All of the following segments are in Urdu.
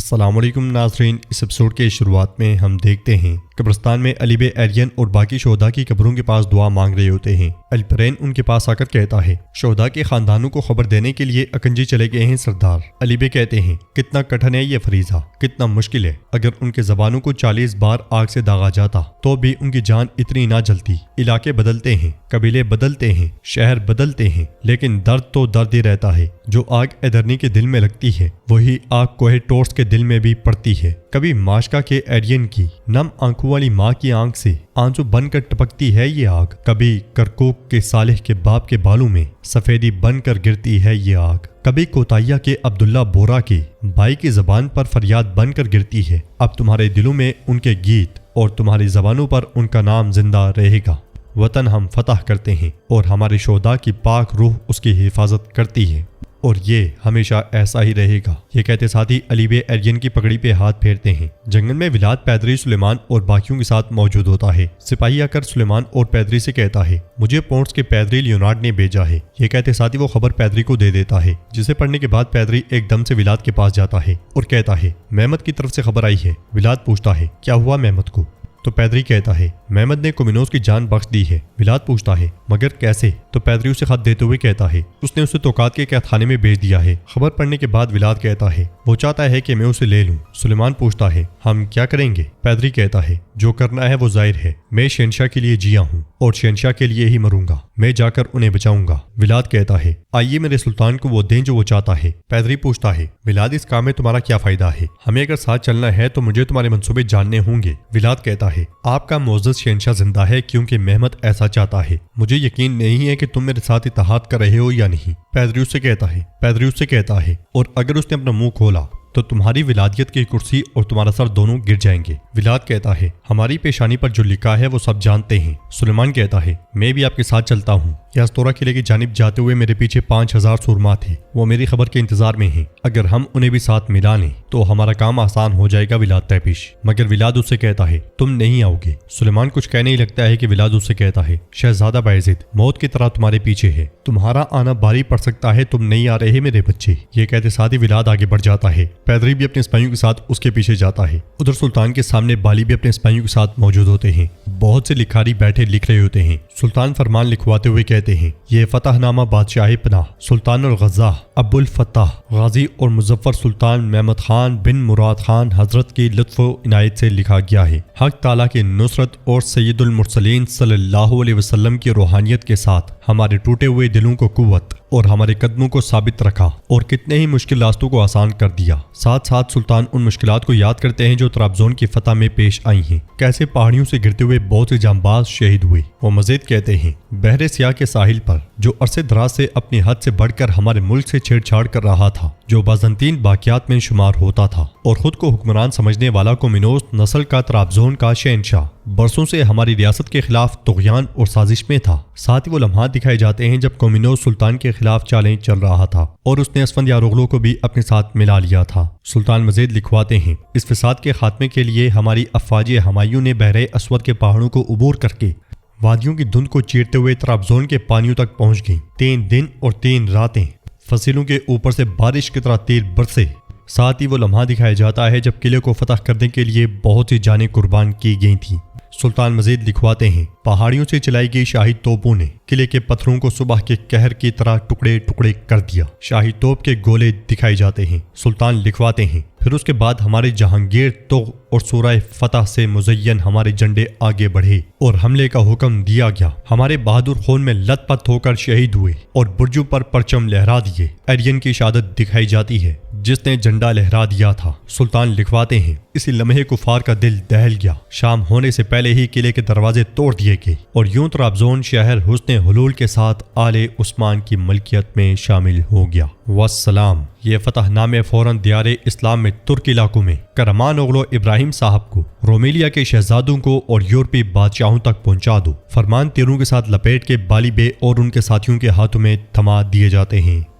السلام علیکم ناظرین، اس ایپیسوڈ کے شروعات میں ہم دیکھتے ہیں قبرستان میں علی بے ایرین اور باقی شہداء کی قبروں کے پاس دعا مانگ رہے ہوتے ہیں۔ الپرین ان کے پاس آ کر کہتا ہے شہداء کے خاندانوں کو خبر دینے کے لیے اکنجی چلے گئے ہیں سردار۔ علی بے کہتے ہیں کتنا کٹھن ہے یہ فریضہ، کتنا مشکل ہے۔ اگر ان کے زبانوں کو 40 بار آگ سے داغا جاتا تو بھی ان کی جان اتنی نہ جلتی۔ علاقے بدلتے ہیں، قبیلے بدلتے ہیں، شہر بدلتے ہیں، لیکن درد تو درد ہی رہتا ہے۔ جو آگ ایدرنی کے دل میں لگتی ہے وہی آگ کوہ ٹورس کے دل میں بھی پڑتی ہے۔ کبھی ماشکا کے ایرین کی نم آنکھوں والی ماں کی آنکھ سے آنسو بن کر ٹپکتی ہے یہ آگ، کبھی کرکوک کے صالح کے باپ کے بالوں میں سفیدی بن کر گرتی ہے یہ آگ، کبھی کوتاہیا کے عبداللہ بورا کے بھائی کی زبان پر فریاد بن کر گرتی ہے۔ اب تمہارے دلوں میں ان کے گیت اور تمہاری زبانوں پر ان کا نام زندہ رہے گا۔ وطن ہم فتح کرتے ہیں اور ہمارے شہداء کی پاک روح اس کی حفاظت کرتی ہے، اور یہ ہمیشہ ایسا ہی رہے گا۔ یہ کہتے ساتھ ہی علی بے ایرین کی پگڑی پہ ہاتھ پھیرتے ہیں۔ جنگل میں ولاد پیدری سلیمان اور باقیوں کے ساتھ موجود ہوتا ہے۔ سپاہی آ کر سلیمان اور پیدری سے کہتا ہے مجھے پونٹس کے پیدری لیونارڈ نے بھیجا ہے۔ یہ کہتے ساتھ ہی وہ خبر پیدری کو دے دیتا ہے، جسے پڑھنے کے بعد پیدری ایک دم سے ولاد کے پاس جاتا ہے اور کہتا ہے محمد کی طرف سے خبر آئی ہے۔ ولاد پوچھتا ہے کیا ہوا محمد کو؟ تو پیدری کہتا ہے محمد نے کومینوس کی جان بخش دی ہے۔ ولاد پوچھتا ہے مگر کیسے؟ تو پیدری اسے خط دیتے ہوئے کہتا ہے اس نے اسے توقات کے قید خانے میں بھیج دیا ہے۔ خبر پڑھنے کے بعد ولاد کہتا ہے وہ چاہتا ہے کہ میں اسے لے لوں۔ سلیمان پوچھتا ہے ہم کیا کریں گے؟ پیدری کہتا ہے جو کرنا ہے وہ ظاہر ہے، میں شہنشاہ کے لیے جیا ہوں اور شہنشاہ کے لیے ہی مروں گا، میں جا کر انہیں بچاؤں گا۔ ولاد کہتا ہے آئیے میرے سلطان کو وہ دیں جو وہ چاہتا ہے۔ پیدری پوچھتا ہے ولاد اس کام میں تمہارا کیا فائدہ ہے؟ ہمیں اگر ساتھ چلنا ہے تو مجھے تمہارے منصوبے جاننے ہوں گے۔ ولاد کہتا ہے آپ کا معزز شہنشاہ زندہ ہے کیونکہ محمد ایسا چاہتا ہے، مجھے یقین نہیں ہے کہ تم میرے ساتھ اتحاد کر رہے ہو یا نہیں۔ پیدری اس سے کہتا ہے اور اگر اس نے اپنا منہ کھولا تو تمہاری ولادیت کی کرسی اور تمہارا سر دونوں گر جائیں گے۔ ولاد کہتا ہے ہماری پیشانی پر جو لکھا ہے وہ سب جانتے ہیں۔ سلیمان کہتا ہے میں بھی آپ کے ساتھ چلتا ہوں۔ یازتورا قلعے کی جانب جاتے ہوئے میرے پیچھے 5000 سورما تھے، وہ میری خبر کے انتظار میں ہیں۔ اگر ہم انہیں بھی ساتھ ملا لیں تو ہمارا کام آسان ہو جائے گا ولاد تیپش۔ مگر ولاد اس سے کہتا ہے تم نہیں آؤ گے۔ سلیمان کچھ کہنے ہی لگتا ہے کہ ولاد اس سے کہتا ہے شہزادہ بایزید موت کی طرح تمہارے پیچھے ہے، تمہارا آنا بھاری پڑ سکتا ہے، تم نہیں آ رہے میرے بچے۔ یہ کہتے ساتھ ہی ولاد آگے بڑھ جاتا ہے۔ پیدری بھی اپنے سپاہیوں کے ساتھ اس کے پیچھے جاتا ہے۔ ادھر سلطان کے سامنے بالی بھی اپنے سپاہیوں کے ساتھ موجود ہوتے ہیں۔ بہت سے لکھاری بیٹھے لکھ رہے ہوتے ہیں۔ سلطان فرمان لکھواتے ہوئے کہتے ہیں یہ فتح نامہ بادشاہ پناہ سلطان الغزاہ ابو الفتح غازی اور مظفر سلطان محمد خان بن مراد خان حضرت کی لطف و عنایت سے لکھا گیا ہے۔ حق تعالیٰ کی نصرت اور سید المرسلین صلی اللہ علیہ وسلم کی روحانیت کے ساتھ ہمارے ٹوٹے ہوئے دلوں کو قوت اور ہمارے قدموں کو ثابت رکھا اور کتنے ہی مشکل راستوں کو آسان کر دیا۔ ساتھ ساتھ سلطان ان مشکلات کو یاد کرتے ہیں جو طرابزون کی فتح میں پیش آئی ہیں، کیسے پہاڑیوں سے گرتے ہوئے بہت سے جانباز شہید ہوئے۔ وہ مزید کہتے ہیں بحر سیاہ کے ساحل پر جو عرصے دراز سے اپنی حد سے بڑھ کر ہمارے ملک سے چھیڑ چھاڑ کر رہا تھا، جو بازنطین باقیات میں شمار ہوتا تھا اور خود کو حکمران سمجھنے والا کومینوس نسل کا طرابزون کا شہنشاہ برسوں سے ہماری ریاست کے خلاف طغیان اور سازش میں تھا۔ ساتھ ہی وہ لمحات دکھائے جاتے ہیں جب کومینوس سلطان کے خلاف چالیں چل رہا تھا اور اس نے اسفند یاروغلو کو بھی اپنے ساتھ ملا لیا تھا۔ سلطان مزید لکھواتے ہیں اس فساد کے خاتمے کے لیے ہماری افواج ہمایوں نے بحر اسود کے پہاڑوں کو عبور کر کے وادیوں کی دھند کو چیرتے ہوئے طرابزون کے پانیوں تک پہنچ گئیں۔ 3 دن اور 3 راتیں فصیلوں کے اوپر سے بارش کی طرح تیر برسے۔ ساتھ ہی وہ لمحہ دکھایا جاتا ہے جب قلعے کو فتح کرنے کے لیے بہت سی جانیں قربان کی گئی تھیں۔ سلطان مزید لکھواتے ہیں پہاڑیوں سے چلائی گئی شاہی توپوں نے قلعے کے پتھروں کو صبح کے قہر کی طرح ٹکڑے ٹکڑے کر دیا۔ شاہی توپ کے گولے دکھائے جاتے ہیں۔ سلطان لکھواتے ہیں پھر اس کے بعد ہمارے جہانگیر تغ اور سورہ فتح سے مزین ہمارے جھنڈے آگے بڑھے اور حملے کا حکم دیا گیا۔ ہمارے بہادر خون میں لت پت ہو کر شہید ہوئے اور برجوں پر پرچم لہرا دیے۔ ایرین کی شہادت دکھائی جاتی ہے جس نے جھنڈا لہرا دیا تھا۔ سلطان لکھواتے ہیں اسی لمحے کفار کا دل دہل گیا۔ شام ہونے سے پہلے ہی قلعے کے دروازے توڑ دیے گئے اور یوں طرابزون شہر حسن حلول کے ساتھ آل عثمان کی ملکیت میں شامل ہو گیا۔ والسلام۔ یہ فتح نامے فوراً دیار اسلام میں ترک علاقوں میں کرمان اوغلو ابراہیم صاحب کو، رومیلیا کے شہزادوں کو اور یورپی بادشاہوں تک پہنچا دو۔ فرمان تیروں کے ساتھ لپیٹ کے بالی بے اور ان کے ساتھیوں کے ہاتھوں میں تھما دیے جاتے ہیں۔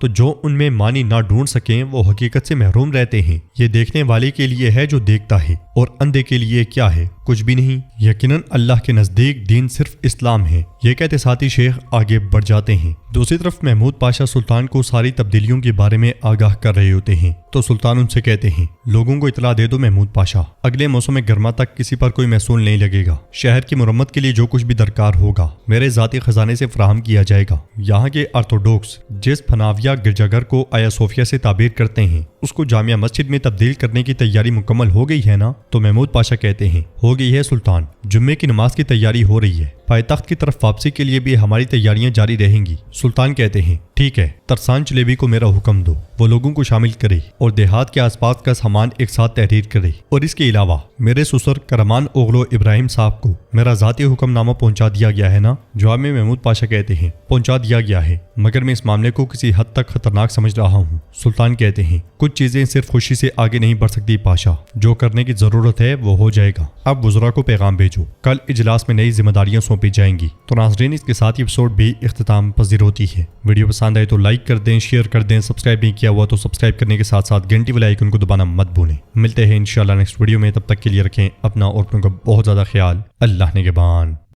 تو جو ان میں معنی نہ ڈھونڈ سکیں وہ حقیقت سے محروم رہتے ہیں۔ یہ دیکھنے والے کے لیے ہے جو دیکھتا ہے، اور اندھے کے لیے کیا ہے؟ کچھ بھی نہیں۔ یقیناً اللہ کے نزدیک دین صرف اسلام ہے۔ یہ کہتے ساتھی شیخ آگے بڑھ جاتے ہیں۔ دوسری طرف محمود پاشا سلطان کو ساری تبدیلیوں کے بارے میں آگاہ کر رہے ہوتے ہیں تو سلطان ان سے کہتے ہیں، لوگوں کو اطلاع دے دو محمود پاشا، اگلے موسم گرما تک کسی پر کوئی محصول نہیں لگے گا۔ شہر کی مرمت کے لیے جو کچھ بھی درکار ہوگا میرے ذاتی خزانے سے فراہم کیا جائے گا۔ یہاں کے آرتھوڈوکس جس فناویہ گرجا گھر کو آیا صوفیہ سے تعبیر کرتے ہیں اس کو جامعہ مسجد میں تبدیل کرنے کی تیاری مکمل ہو گئی ہے نا؟ تو محمود پاشا کہتے ہیں، ہو گئی ہے سلطان، جمعے کی نماز کی تیاری ہو رہی ہے، پائے تخت کی طرف واپسی کے لیے بھی ہماری تیاریاں جاری رہیں گی۔ سلطان کہتے ہیں، ٹھیک ہے، ترسان چلیبی کو میرا حکم دو، وہ لوگوں کو شامل کرے اور دیہات کے آس پاس کا سامان ایک ساتھ تحریر کرے، اور اس کے علاوہ میرے سسر کرمان اوغلو ابراہیم صاحب کو میرا ذاتی حکم نامہ پہنچا دیا گیا ہے نا؟ جواب میں محمود پاشا کہتے ہیں، پہنچا دیا گیا ہے، مگر میں اس معاملے کو کسی حد تک خطرناک سمجھ رہا ہوں۔ سلطان کہتے ہیں، کچھ چیزیں صرف خوشی سے آگے نہیں بڑھ سکتی پاشا، جو کرنے کی ضرورت ہے وہ ہو جائے گا۔ اب وزراء کو پیغام بھیجو، کل اجلاس میں نئی ذمہ داریاں سونپی جائیں گی۔ تو ناظرین، اس کے ساتھ یہ ایپیسوڈ بھی اختتام پذیر ہوتی ہے۔ ویڈیو پسند آئے تو لائک کر دیں، شیئر کر دیں، سبسکرائب نہیں کیا ہوا تو سبسکرائب کرنے کے ساتھ ساتھ گھنٹی والے آئیکن کو دبانا مت بھولیں۔ ملتے ہیں انشاءاللہ نیکسٹ ویڈیو میں، تب تک کے لیے رکھیں اپنا اور اپنوں کا بہت زیادہ خیال۔ اللہ نگہبان۔